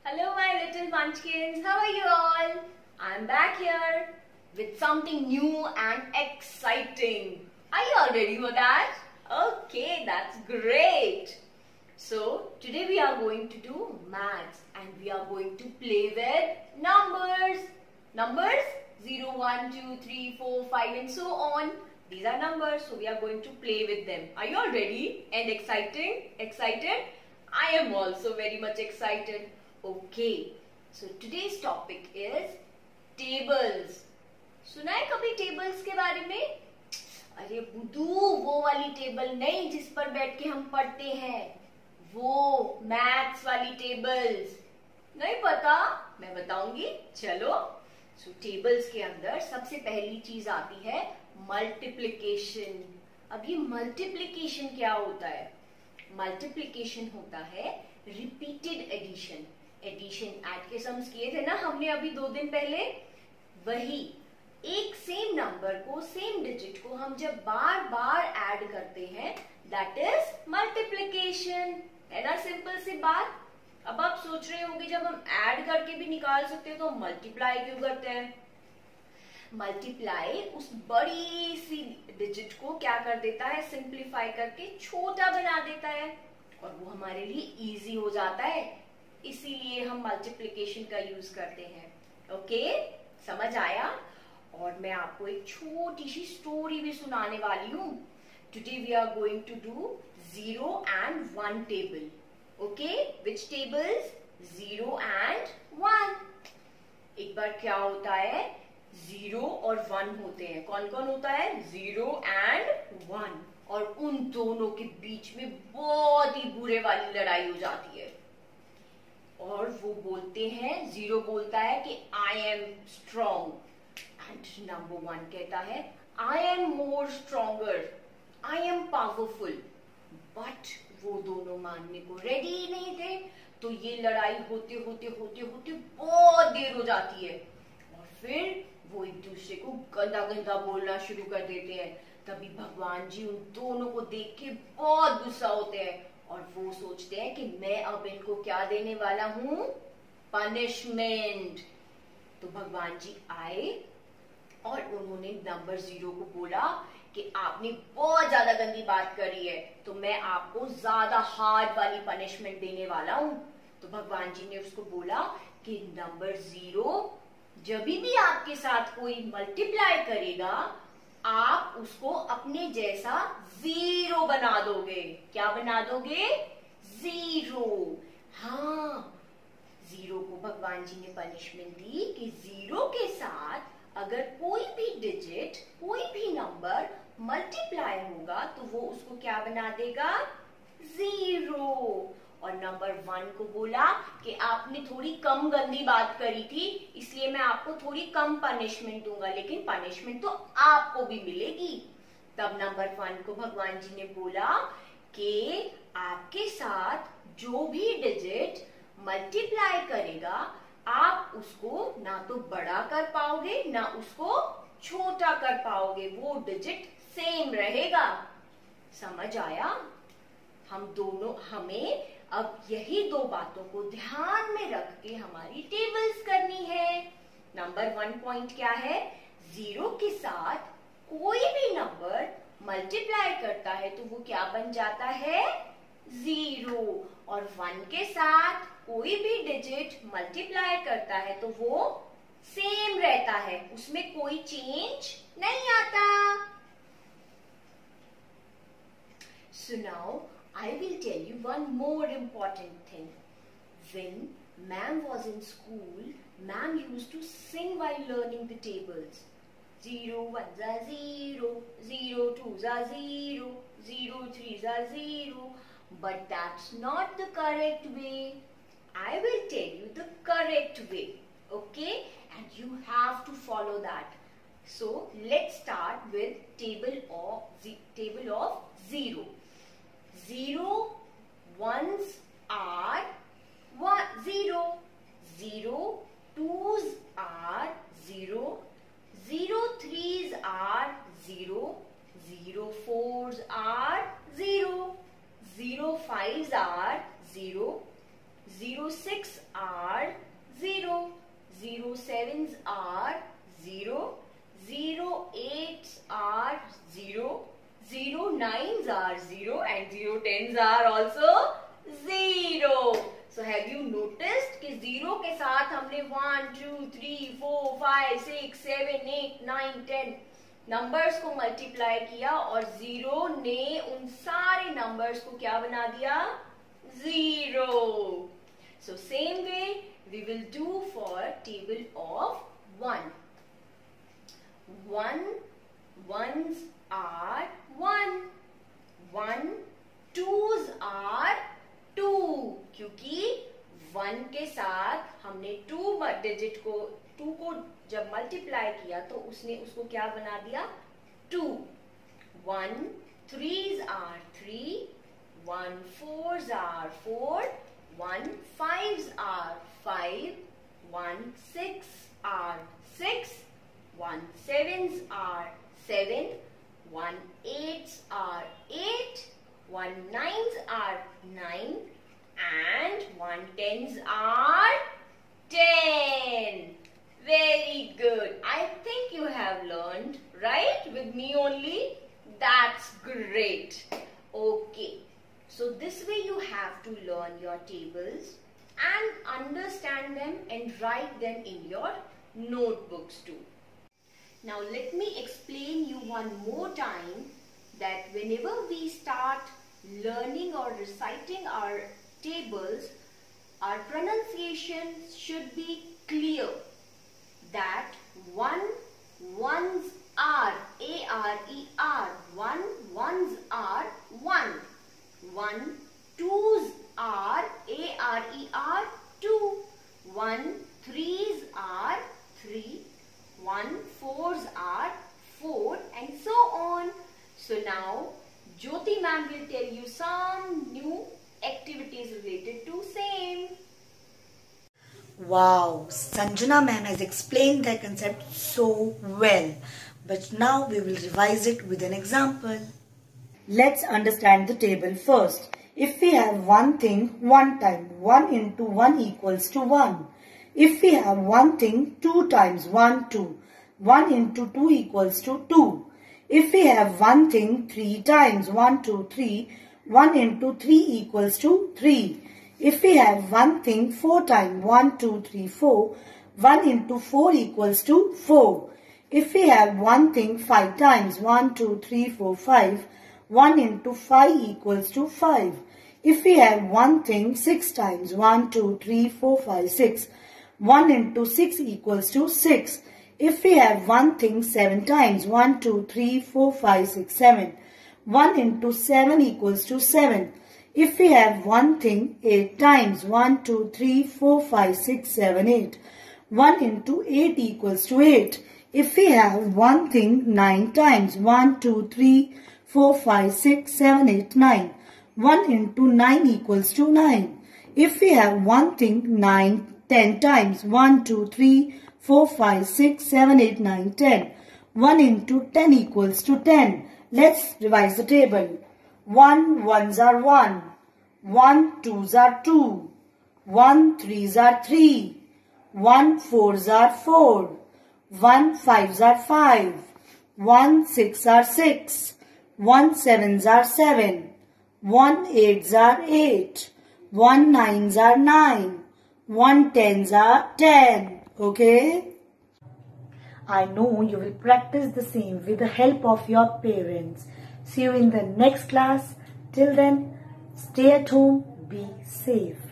Hello my little munchkins, how are you all? I'm back here with something new and exciting. Are you all ready for that? Okay, that's great. So today we are going to do maths and we are going to play with numbers. Numbers 0, 1, 2, 3, 4, 5 and so on. These are numbers, so we are going to play with them. Are you all ready and excited? I am also very much excited. Okay, so today's topic is tables. सुना है कभी tables के बारे में? अरे बुद्धू, वो वाली टेबल नहीं जिस पर बैठ के हम पढ़ते हैं, वो मैथ्स वाली टेबल्स नहीं पता? मैं बताऊंगी, चलो। सो टेबल्स के अंदर सबसे पहली चीज आती है मल्टीप्लिकेशन। अब ये मल्टीप्लिकेशन क्या होता है? मल्टीप्लिकेशन होता है रिपीटेड एडिशन। एडिशन ऐड के सम्स किए थे ना हमने अभी 2 दिन पहले, वही एक सेम नंबर को, सेम डिजिट को हम जब बार बार ऐड करते हैं, दैट इज मल्टीप्लिकेशन। है ना सिंपल सी बात। अब आप सोच रहे होंगे जब हम ऐड करके भी निकाल सकते हैं तो मल्टीप्लाई क्यों करते हैं? मल्टीप्लाई उस बड़ी सी डिजिट को क्या कर देता है, सिंप्लीफाई करके छोटा बना देता है और वो हमारे लिए इजी हो जाता है, इसीलिए हम मल्टीप्लिकेशन का यूज करते हैं। ओके, समझ आया? और मैं आपको एक छोटी सी स्टोरी भी सुनाने वाली हूँ। Today we are going to do 0 and 1 table. Okay, which tables? 0 and 1। एक बार क्या होता है, 0 और 1 होते हैं। कौन कौन होता है? 0 and 1। और उन दोनों के बीच में बहुत ही बुरे वाली लड़ाई हो जाती है और वो बोलते हैं, 0 बोलता है कि I am strong and number 1 कहता है I am more stronger, I am powerful. But वो दोनों मानने को रेडी नहीं थे, तो ये लड़ाई होते होते होते होते बहुत देर हो जाती है और फिर वो एक दूसरे को गंदा गंदा बोलना शुरू कर देते हैं। तभी भगवान जी उन दोनों को देख के बहुत गुस्सा होते हैं और वो सोचते हैं कि मैं अब इनको क्या देने वाला हूं? पनिशमेंट। तो भगवान जी आए और उन्होंने नंबर 0 को बोला कि आपने बहुत ज्यादा गंदी बात करी है, तो मैं आपको ज्यादा हार्ड वाली पनिशमेंट देने वाला हूं। तो भगवान जी ने उसको बोला कि नंबर 0 जब भी आपके साथ कोई मल्टीप्लाई करेगा, आप उसको अपने जैसा 0 बना दोगे। क्या बना दोगे? 0। हाँ, 0 को भगवान जी ने पनिशमेंट दी कि 0 के साथ अगर कोई भी डिजिट, कोई भी नंबर मल्टीप्लाई होगा तो वो उसको क्या बना देगा? 0। और नंबर 1 को बोला कि आपने थोड़ी कम गंदी बात करी थी, इसलिए मैं आपको थोड़ी कम पनिशमेंट दूंगा, लेकिन पनिशमेंट तो आपको भी मिलेगी। तब नंबर 1 को भगवान जी ने बोला कि आपके साथ जो भी डिजिट मल्टीप्लाई करेगा, आप उसको ना तो बड़ा कर पाओगे ना उसको छोटा कर पाओगे, वो डिजिट सेम रहेगा। समझ आया? हमें अब यही 2 बातों को ध्यान में रख के हमारी टेबल्स करनी है। नंबर 1 पॉइंट क्या है? 0 के साथ कोई भी नंबर मल्टीप्लाई करता है तो वो क्या बन जाता है? 0। और 1 के साथ कोई भी डिजिट मल्टीप्लाई करता है तो वो सेम रहता है, उसमें कोई चेंज नहीं आता। So now I will tell you one more important thing. When ma'am was in school, ma'am used to sing while learning the tables. 0 1s are 0, 0 2s are 0, 0 3s are 0. But that's not the correct way. I will tell you the correct way. Okay? And you have to follow that. So let's start with table of 0. 0 1s are 0, 0 2s are 0, 0 3s are 0, 0 4s are 0, 0 5s are 0, 0 6 are 0. 0 sevens are 0. 0 eights are 0. 0 nines are 0 and 0 tens are also 0. So have you noticed कि 0 के साथ हमने 1, 2, 3, 4, 5, 6, 7, 8, 9, 10 numbers को multiply किया और 0 ने उन सारे नंबर्स को क्या बना दिया? 0. So same way we will do for table of 1. 1 ones are 1. 1 twos are 2 क्योंकि 1 के साथ हमने 2 डिजिट को 2 को जब मल्टीप्लाई किया तो उसने उसको क्या बना दिया? 2. 1 threes are 3. 1 fours are 4. 1 fives are 5. 1 six are 6. 1 sevens are 7. 1 eights are 8. 1 nines are 9. And 1 tens are 10. Very good. I think you have learned, right? With me only? That's great. Okay. So this way you have to learn your tables and understand them and write them in your notebooks too. Now let me explain you one more time that whenever we start learning or reciting our tables, our pronunciation should be clear. That ones are A-R-E-R. 1 ones are 1. 1 twos are A-R-E-R 2. 1 threes are 3. 1 fours are 4 and so on. So now Jyoti ma'am will tell you some new activities related to same. Wow, Sanjana ma'am has explained the concept so well. But now we will revise it with an example. Let's understand the table first. If we have one thing one time, 1 into 1 equals to 1. If we have one thing 2 times 1, 2. 1 into 2 equals to 2. If we have one thing 3 times 1, 2, 3. 1 into 3 equals to 3. If we have one thing 4 times 1, 2, 3, 4, 1 into 4 equals to 4. If we have one thing 5 times 1, 2, 3, 4, 5, 1 into 5 equals to 5. If we have one thing 6 times 1, 2, 3, 4, 5, 6, 1 into 6 equals to 6. If we have one thing 7 times 1, 2, 3, 4, 5, 6, 7, 1 into 7 equals to 7. If we have one thing 8 times 1, 2, 3, 4, 5, 6, 7, 8, 1 into 8 equals to 8. If we have one thing 9 times 1, 2, 3, 4, 5, 6, 7, 8, 9, 1 into 9 equals to 9. If we have one thing 10 times 1, 2, 3, 4, 5, 6, 7, 8, 9, 10, 1 into 10 equals to 10. Let's revise the table. 1 ones are 1. 1 twos are 2. 1 threes are 3. 1 fours are 4. 1 fives are 5. 1 six are 6. 1 sevens are 7. 1 eights are 8. 1 nines are 9. 1 tens are 10. Okay? I know you will practice the same with the help of your parents. See you in the next class. Till then, stay at home, be safe.